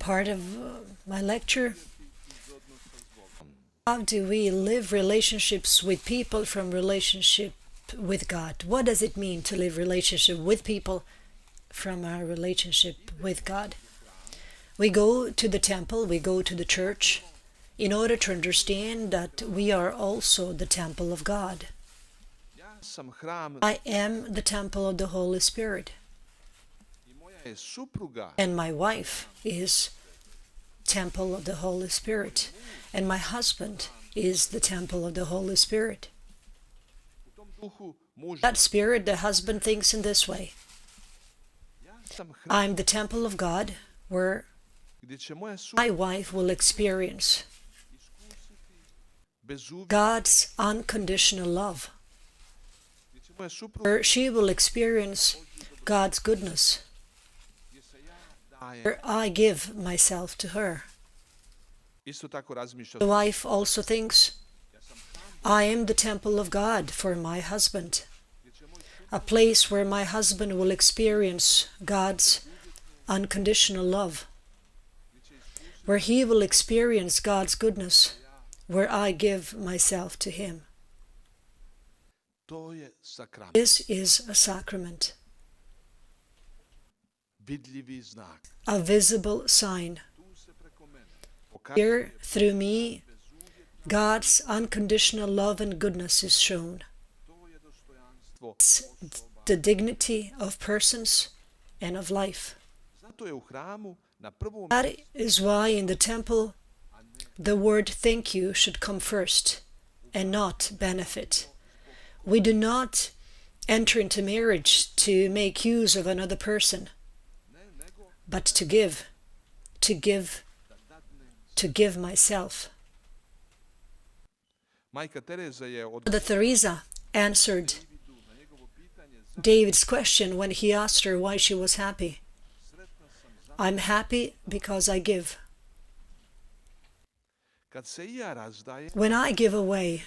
part of my lecture. How do we live relationships with people from relationship with God? What does it mean to live relationship with people from our relationship with God? We go to the temple, we go to the church in order to understand that we are also the temple of God. I am the temple of the Holy Spirit. And my wife is temple of the Holy Spirit. And my husband is the temple of the Holy Spirit. That spirit, the husband thinks in this way. I'm the temple of God where my wife will experience God's unconditional love. Where she will experience God's goodness. Where I give myself to her. The wife also thinks, I am the temple of God for my husband. A place where my husband will experience God's unconditional love. Where he will experience God's goodness. Where I give myself to him. This is a sacrament. A visible sign. Here, through me, God's unconditional love and goodness is shown. It's the dignity of persons and of life. That is why in the temple, the word thank you should come first and not benefit. We do not enter into marriage to make use of another person, but to give myself. Mother Teresa answered David's question when he asked her why she was happy. I'm happy because I give. When I give away,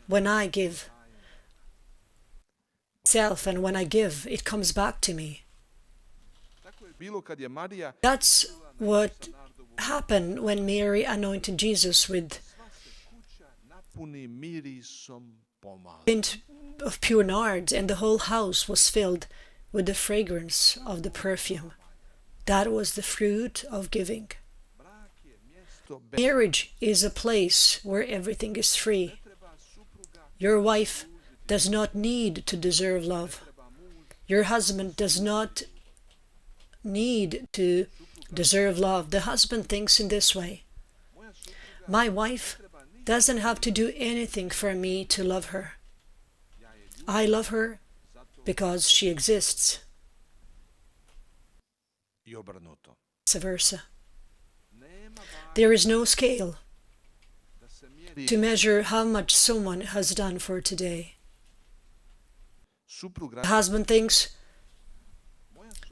when I give self, and when I give, it comes back to me. That's what happened when Mary anointed Jesus with mint of pure nard, and the whole house was filled with the fragrance of the perfume. That was the fruit of giving. Marriage is a place where everything is free. Your wife does not need to deserve love. Your husband does not need to deserve love. The husband thinks in this way. My wife doesn't have to do anything for me to love her. I love her because she exists. Vice versa. There is no scale to measure how much someone has done for today. The husband thinks,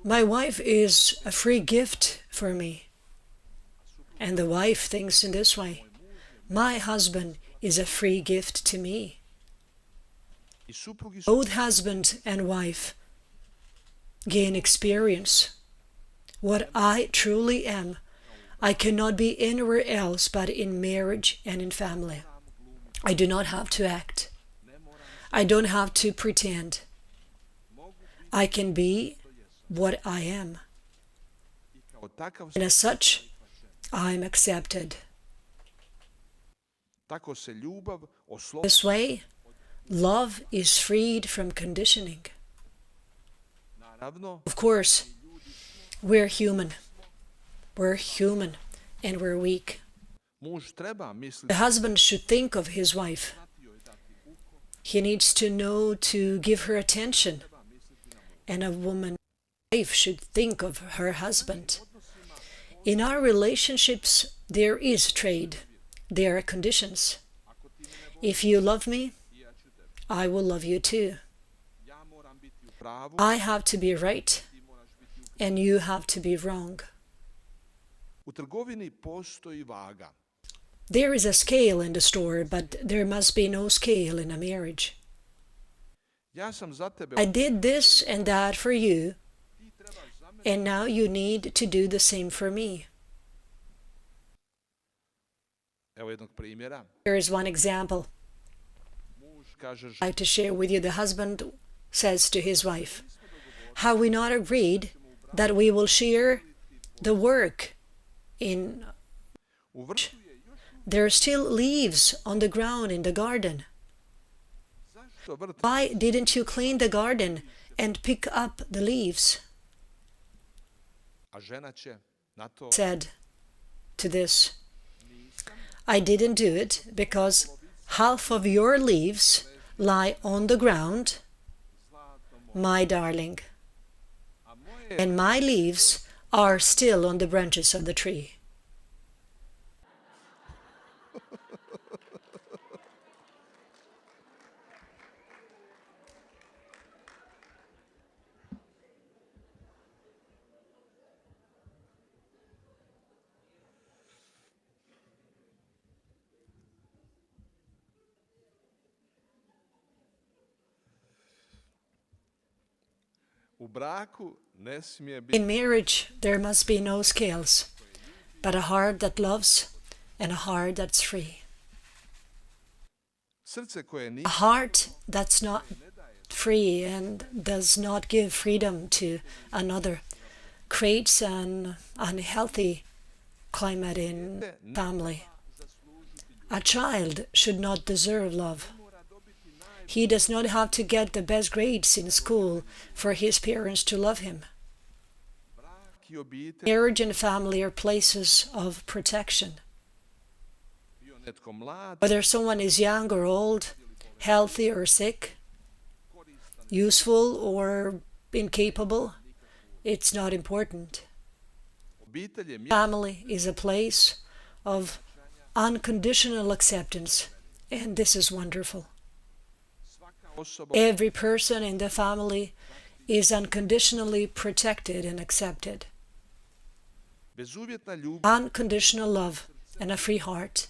my wife is a free gift for me. And the wife thinks in this way, my husband is a free gift to me. Both husband and wife gain experience. What I truly am, I cannot be anywhere else but in marriage and in family. I do not have to act. I don't have to pretend. I can be what I am. And as such, I am accepted. This way, love is freed from conditioning. Of course, we're human. We're human and we're weak. The husband should think of his wife. He needs to know to give her attention. And a woman, wife, should think of her husband. In our relationships, there is trade. There are conditions. If you love me, I will love you too. I have to be right, and you have to be wrong. There is a scale in the store, but there must be no scale in a marriage. I did this and that for you, and now you need to do the same for me. Here is one example I'd like to share with you. The husband says to his wife, "Have we not agreed that we will share the work in... There are still leaves on the ground in the garden. Why didn't you clean the garden and pick up the leaves?" Said to this, "I didn't do it because half of your leaves lie on the ground, my darling, and my leaves are still on the branches of the tree." In marriage, there must be no scales, but a heart that loves and a heart that's free. A heart that's not free and does not give freedom to another creates an unhealthy climate in family. A child should not deserve love. He does not have to get the best grades in school for his parents to love him. Marriage and family are places of protection. Whether someone is young or old, healthy or sick, useful or incapable, it's not important. Family is a place of unconditional acceptance, and this is wonderful. Every person in the family is unconditionally protected and accepted. Unconditional love and a free heart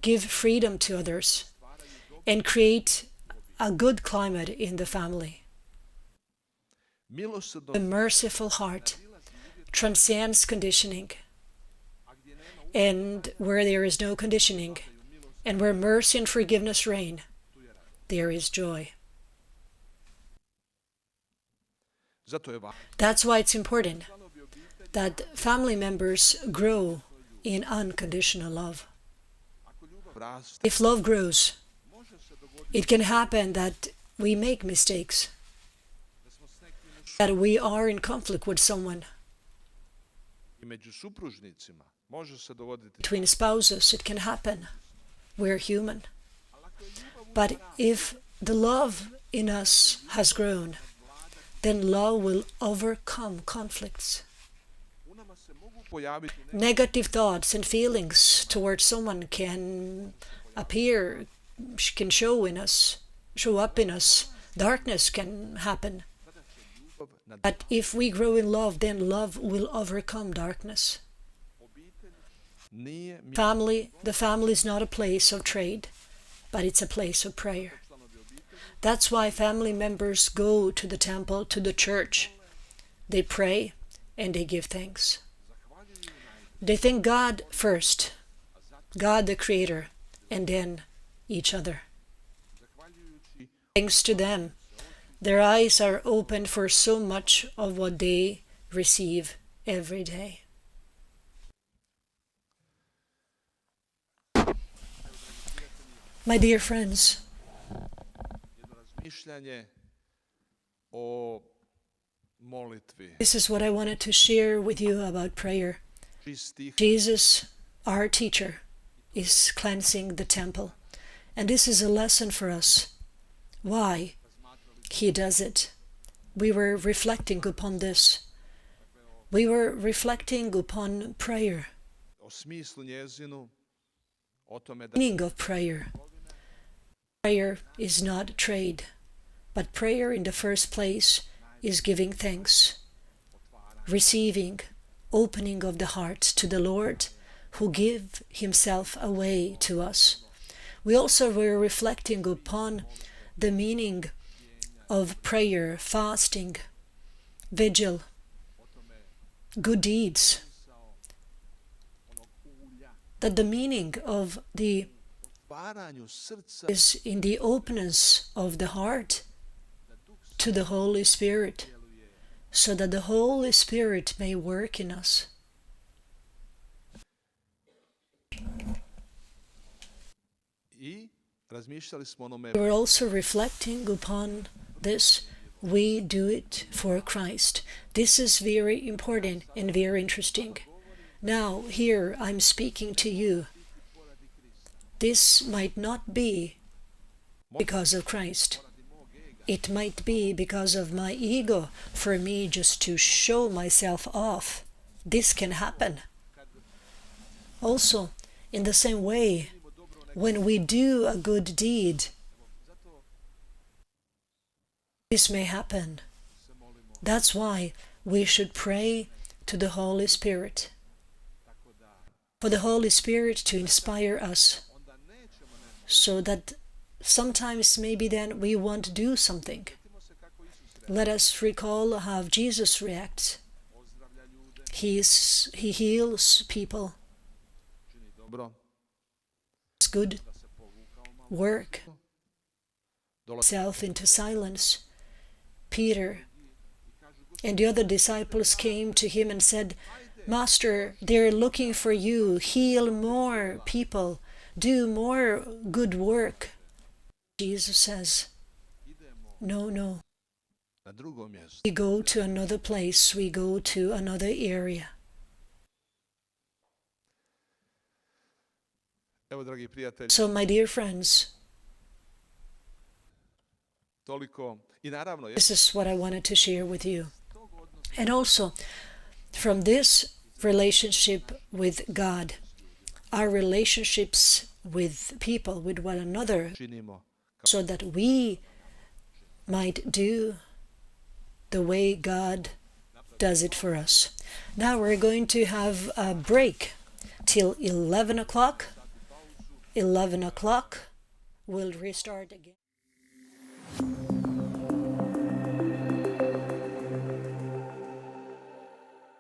give freedom to others and create a good climate in the family. The merciful heart transcends conditioning, and where there is no conditioning, and where mercy and forgiveness reign, there is joy. That's why it's important that family members grow in unconditional love. If love grows, it can happen that we make mistakes, that we are in conflict with someone. Between spouses, it can happen. We're human. But if the love in us has grown, then love will overcome conflicts. Negative thoughts and feelings towards someone can appear, can show up in us. Darkness can happen. But if we grow in love, then love will overcome darkness. The family is not a place of trade, but it's a place of prayer. That's why family members go to the temple, to the church. They pray and they give thanks. They thank God first, God the Creator, and then each other. Thanks to them, their eyes are opened for so much of what they receive every day. My dear friends, this is what I wanted to share with you about prayer. Jesus, our teacher, is cleansing the temple. And this is a lesson for us. Why he does it. We were reflecting upon this. We were reflecting upon prayer. Meaning of prayer. Prayer is not trade, but prayer in the first place is giving thanks, receiving, opening of the heart to the Lord who give himself away to us. We also were reflecting upon the meaning of prayer, fasting, vigil, good deeds. that the meaning of the is in the openness of the heart to the Holy Spirit, so that the Holy Spirit may work in us. We were also reflecting upon this. We do it for Christ. This is very important and very interesting. Now, here I'm speaking to you. This might not be because of Christ. It might be because of my ego, for me just to show myself off. This can happen. Also, in the same way, when we do a good deed, this may happen. That's why we should pray to the Holy Spirit, for the Holy Spirit to inspire us, so that sometimes maybe then we want to do something. Let us recall how Jesus reacts. He heals people. It's good work. Self into silence. Peter and the other disciples came to him and said, "Master, they're looking for you. Heal more people. Do more good work." Jesus says, No. We go to another place. We go to another area. So, my dear friends, this is what I wanted to share with you. And also, from this relationship with God, our relationships with people, with one another, so that we might do the way God does it for us. Now we're going to have a break till 11 o'clock. 11 o'clock, we'll restart again.